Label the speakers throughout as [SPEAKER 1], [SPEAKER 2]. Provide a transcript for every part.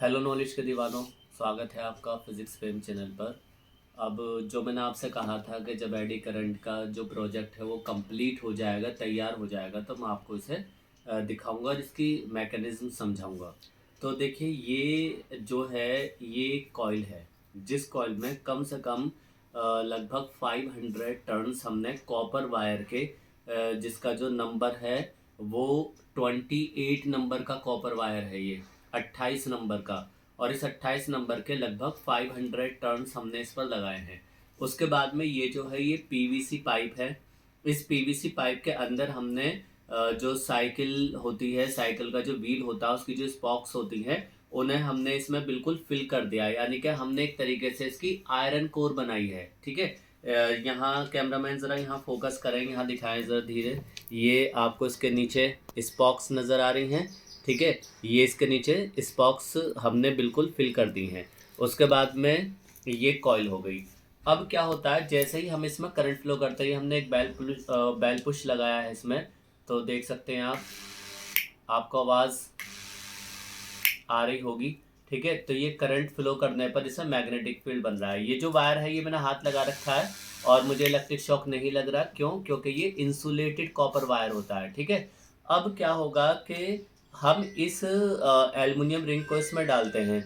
[SPEAKER 1] Hello knowledge के दीवानों, स्वागत है आपका फिज़िक्स फेम चैनल पर। अब जो मैंने आपसे कहा था कि जब एडी करंट का जो प्रोजेक्ट है वो कंप्लीट हो जाएगा, तैयार हो जाएगा, तो मैं आपको इसे दिखाऊंगा और इसकी मैकेनिज़्म समझाऊंगा। तो देखिए, ये जो है ये कॉइल है, जिस कॉइल में कम से कम लगभग 500 टर्न्स हमने कॉपर वायर के जिसका जो नंबर है वो 28 नंबर का कॉपर वायर है, ये 28 नंबर का। और इस 28 नंबर के लगभग 500 टर्न्स हमने इस पर लगाए हैं। उसके बाद में ये जो है ये पीवीसी पाइप है। इस पीवीसी पाइप के अंदर हमने जो साइकिल होती है, साइकिल का जो व्हील होता है, उसकी जो स्पॉक्स होती हैं, उन्हें हमने इसमें बिल्कुल फिल कर दिया है। यानी कि हमने एक तरीके से इसकी आयरन कोर बनाई है। ठीक है, यहाँ कैमरामैन ज़रा यहाँ फोकस करेंगे, यहाँ दिखाएं ज़रा धीरे। ये आपको इसके नीचे स्पॉक्स नज़र आ रही हैं। ठीक है, ये इसके नीचे स्पॉक्स हमने बिल्कुल फिल कर दी हैं। उसके बाद में ये कॉइल हो गई। अब क्या होता है, जैसे ही हम इसमें करंट फ्लो करते हैं, हमने एक बैल पुश लगाया है इसमें, तो देख सकते हैं आपको आवाज़ आ रही होगी। ठीक है, तो ये करंट फ्लो करने पर इसमें मैग्नेटिक फील्ड बन रहा है। ये जो वायर है ये मैंने हाथ लगा रखा है और मुझे इलेक्ट्रिक शॉक नहीं लग रहा। क्यों? क्योंकि ये इंसुलेटेड कॉपर वायर होता है। ठीक है, अब क्या होगा कि हम इस एल्युमिनियम रिंग को इसमें डालते हैं।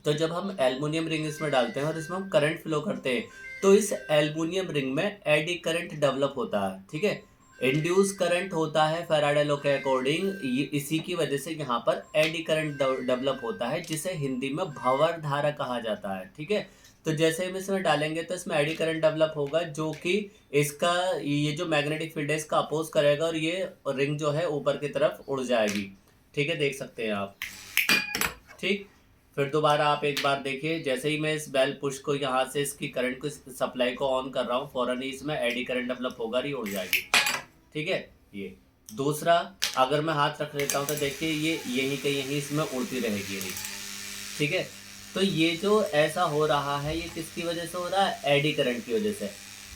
[SPEAKER 1] तो जब हम एल्युमिनियम रिंग इसमें डालते हैं और इसमें हम करंट फ्लो करते हैं, तो इस एल्युमिनियम रिंग में एडी करंट डेवलप होता है। ठीक है, इंड्यूस करंट होता है फैराडे लॉ के अकॉर्डिंग। ये इसी की वजह से यहाँ पर एडी करंट डेवलप होता है, जिसे हिंदी में भंवर धारा कहा जाता है। ठीक है, तो जैसे हम इसमें डालेंगे तो इसमें एडी करंट डेवलप होगा, जो कि इसका ये जो मैग्नेटिक फील्ड है इसका अपोज करेगा और ये रिंग जो है ऊपर की तरफ उड़ जाएगी। ठीक है, देख सकते हैं आप। ठीक, फिर दोबारा आप एक बार देखिए, जैसे ही मैं इस बेल पुश को यहाँ से इसकी करंट को सप्लाई को ऑन कर रहा हूँ, फौरन ही इसमें एडी करंट डेवलप होगा, ये उड़ जाएगी। ठीक है, ये दूसरा, अगर मैं हाथ रख लेता हूँ तो देखिए ये यहीं के यहीं इसमें उड़ती रहेगी ये। ठीक है, तो ये जो ऐसा हो रहा है ये किसकी वजह से हो रहा है? एडी करंट की वजह से।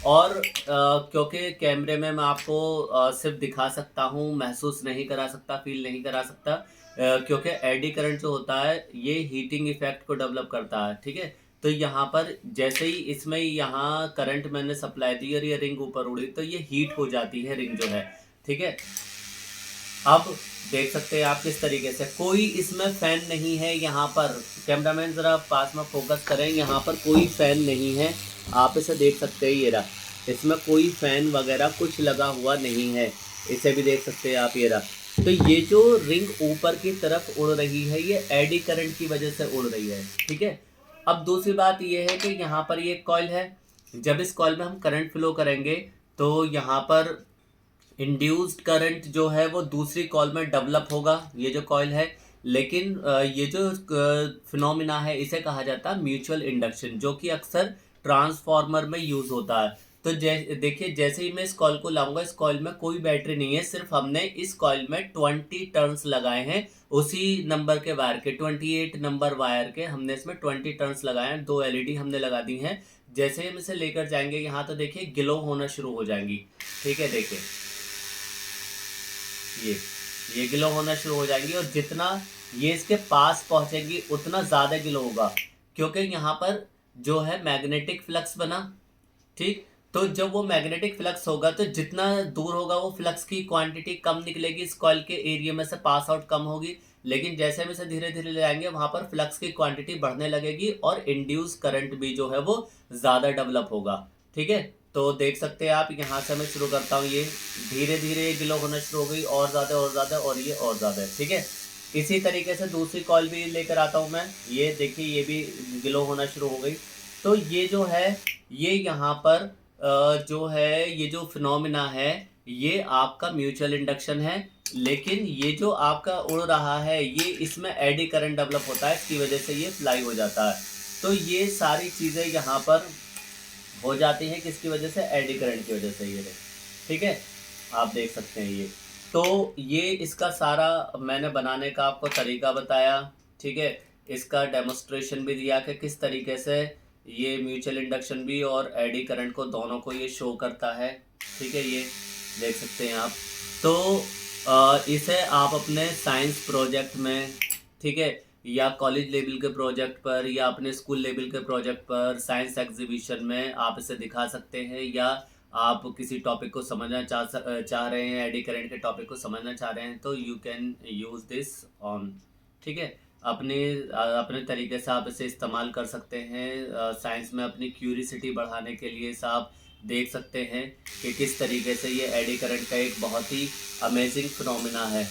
[SPEAKER 1] और क्योंकि कैमरे में मैं आपको सिर्फ दिखा सकता हूँ, महसूस नहीं करा सकता, फील नहीं करा सकता, क्योंकि एडी करंट जो होता है ये हीटिंग इफेक्ट को डेवलप करता है। ठीक है, तो यहाँ पर जैसे ही इसमें यहाँ करंट मैंने सप्लाई दी और ये रिंग ऊपर उड़ी, तो ये हीट हो जाती है रिंग जो है। ठीक है, अब देख सकते हैं आप किस तरीके से, कोई इसमें फैन नहीं है यहाँ पर। कैमरामैन ज़रा पास में फोकस करें, यहाँ पर कोई फैन नहीं है, आप इसे देख सकते हैं। ये रहा, इसमें कोई फैन वगैरह कुछ लगा हुआ नहीं है, इसे भी देख सकते हैं आप। ये रहा, तो ये जो रिंग ऊपर की तरफ उड़ रही है ये एडी करंट की वजह से उड़ रही है। ठीक है, अब दूसरी बात ये है कि यहाँ पर ये कॉइल है, जब इस कॉइल में हम करंट फ्लो करेंगे तो यहाँ पर इंड्यूस्ड करंट जो है वो दूसरी कॉइल में डेवलप होगा, ये जो कॉइल है। लेकिन ये जो फिनोमिना है इसे कहा जाता है म्यूचुअल इंडक्शन, जो कि अक्सर ट्रांसफार्मर में यूज होता है। तो देखिए, जैसे ही मैं इस कॉइल को लाऊंगा, इस कॉइल में कोई बैटरी नहीं है, सिर्फ हमने इस कॉइल में 20 टर्न्स लगाए हैं उसी नंबर के वायर के, 28 नंबर वायर के हमने इसमें 20 टर्न्स लगाए हैं। 2 एलईडी हमने लगा दी हैं। जैसे ही हम इसे लेकर जाएंगे यहाँ, तो देखिए ग्लो होना शुरू हो जाएंगी। ठीक है, देखिए ये ग्लो होना शुरू हो जाएंगी, और जितना ये इसके पास पहुंचेगी उतना ज़्यादा ग्लो होगा, क्योंकि यहाँ पर जो है मैग्नेटिक फ्लक्स बना। ठीक, तो जब वो मैग्नेटिक फ्लक्स होगा तो जितना दूर होगा वो फ्लक्स की क्वांटिटी कम निकलेगी, इस कॉइल के एरिया में से पास आउट कम होगी। लेकिन जैसे हम इसे धीरे धीरे ले जाएंगे वहां पर फ्लक्स की क्वांटिटी बढ़ने लगेगी और इंड्यूस करंट भी जो है वो ज़्यादा डेवलप होगा। ठीक है, तो देख सकते हैं आप, यहाँ से मैं शुरू करता हूँ, ये धीरे धीरे ग्लो होना शुरू हो गई, और ज़्यादा और ज़्यादा, और ये और ज़्यादा है। ठीक है, इसी तरीके से दूसरी कॉइल भी लेकर आता हूँ मैं, ये देखिए ये भी ग्लो होना शुरू हो गई। तो ये जो है ये यहाँ पर जो है ये जो फिनोमिना है ये आपका म्यूचुअल इंडक्शन है। लेकिन ये जो आपका उड़ रहा है ये इसमें एडी करंट डेवलप होता है, इसकी वजह से ये फ्लाई हो जाता है। तो ये सारी चीज़ें यहाँ पर हो जाती हैं किसकी वजह से? एडी करंट की वजह से। ये ठीक है, आप देख सकते हैं ये। तो ये इसका सारा मैंने बनाने का आपको तरीका बताया। ठीक है, इसका डेमोस्ट्रेशन भी दिया कि किस तरीके से ये म्यूचुअल इंडक्शन भी और एडी करंट को दोनों को ये शो करता है। ठीक है, ये देख सकते हैं आप। तो इसे आप अपने साइंस प्रोजेक्ट में, ठीक है, या कॉलेज लेवल के प्रोजेक्ट पर या अपने स्कूल लेवल के प्रोजेक्ट पर साइंस एग्जीबिशन में आप इसे दिखा सकते हैं, या आप किसी टॉपिक को समझना चाह रहे हैं, एडी करंट के टॉपिक को समझना चाह रहे हैं, तो you can use this on. ठीक है, अपने तरीके से आप इसे इस्तेमाल कर सकते हैं। साइंस में अपनी क्यूरियोसिटी बढ़ाने के लिए इसे आप देख सकते हैं कि किस तरीके से ये एडी करंट का एक बहुत ही अमेजिंग फिनोमिना है।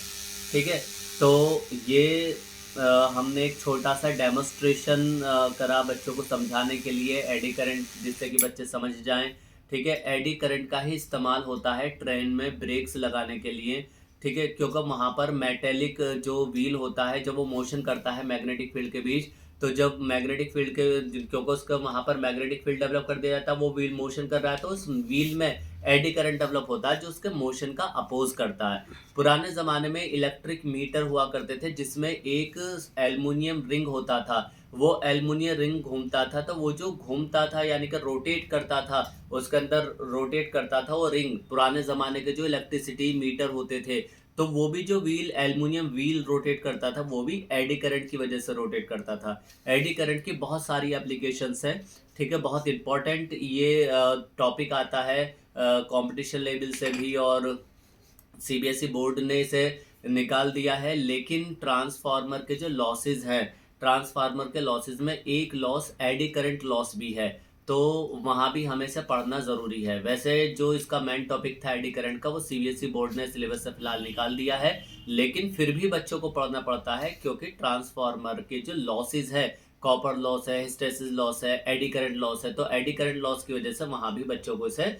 [SPEAKER 1] ठीक है, तो ये हमने एक छोटा सा डेमोस्ट्रेशन करा बच्चों को समझाने के लिए एडी करंट, जिससे कि बच्चे समझ जाएं। ठीक है, एडी करंट का ही इस्तेमाल होता है ट्रेन में ब्रेक्स लगाने के लिए। ठीक है, क्योंकि वहाँ पर मेटेलिक जो व्हील होता है, जब वो मोशन करता है मैग्नेटिक फील्ड के बीच, तो जब मैग्नेटिक फील्ड के, क्योंकि उसका वहाँ पर मैग्नेटिक फील्ड डेवलप कर दिया जाता है, वो व्हील मोशन कर रहा है, तो उस व्हील में एडी करंट डेवलप होता है जो उसके मोशन का अपोज करता है। पुराने ज़माने में इलेक्ट्रिक मीटर हुआ करते थे जिसमें एक एल्युमिनियम रिंग होता था। वो एल्युमिनियम रिंग घूमता था, तो वो जो घूमता था यानी कि रोटेट करता था, उसके अंदर रोटेट करता था वो रिंग। पुराने ज़माने के जो इलेक्ट्रिसिटी मीटर होते थे, तो वो भी जो व्हील, एल्युमिनियम व्हील रोटेट करता था, वो भी एडी करंट की वजह से रोटेट करता था। एडी करंट की बहुत सारी एप्लीकेशंस हैं। ठीक है, बहुत इंपॉर्टेंट ये टॉपिक आता है कंपटीशन लेवल से भी, और सीबीएसई बोर्ड ने इसे निकाल दिया है। लेकिन ट्रांसफार्मर के जो लॉसेज हैं, ट्रांसफार्मर के लॉसेज में एक लॉस एडी करंट लॉस भी है, तो वहाँ भी हमें से पढ़ना ज़रूरी है। वैसे जो इसका मेन टॉपिक था एडी करंट का, वो सीबीएसई बोर्ड ने सिलेबस से फिलहाल निकाल दिया है, लेकिन फिर भी बच्चों को पढ़ना पड़ता है, क्योंकि ट्रांसफार्मर के जो लॉसेज है, कॉपर लॉस है, हिस्टेरेसिस लॉस है, एडी करंट लॉस है, तो एडी करंट लॉस की वजह से वहाँ भी बच्चों को इसे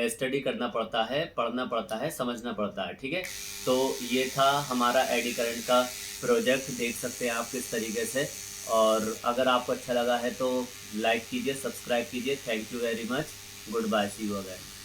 [SPEAKER 1] स्टडी करना पड़ता है, पढ़ना पड़ता है, समझना पड़ता है। ठीक है, तो ये था हमारा एडी करंट का प्रोजेक्ट, देख सकते हैं आप किस तरीके से। और अगर आपको अच्छा लगा है तो लाइक कीजिए, सब्सक्राइब कीजिए। Thank you very much, goodbye, see you again.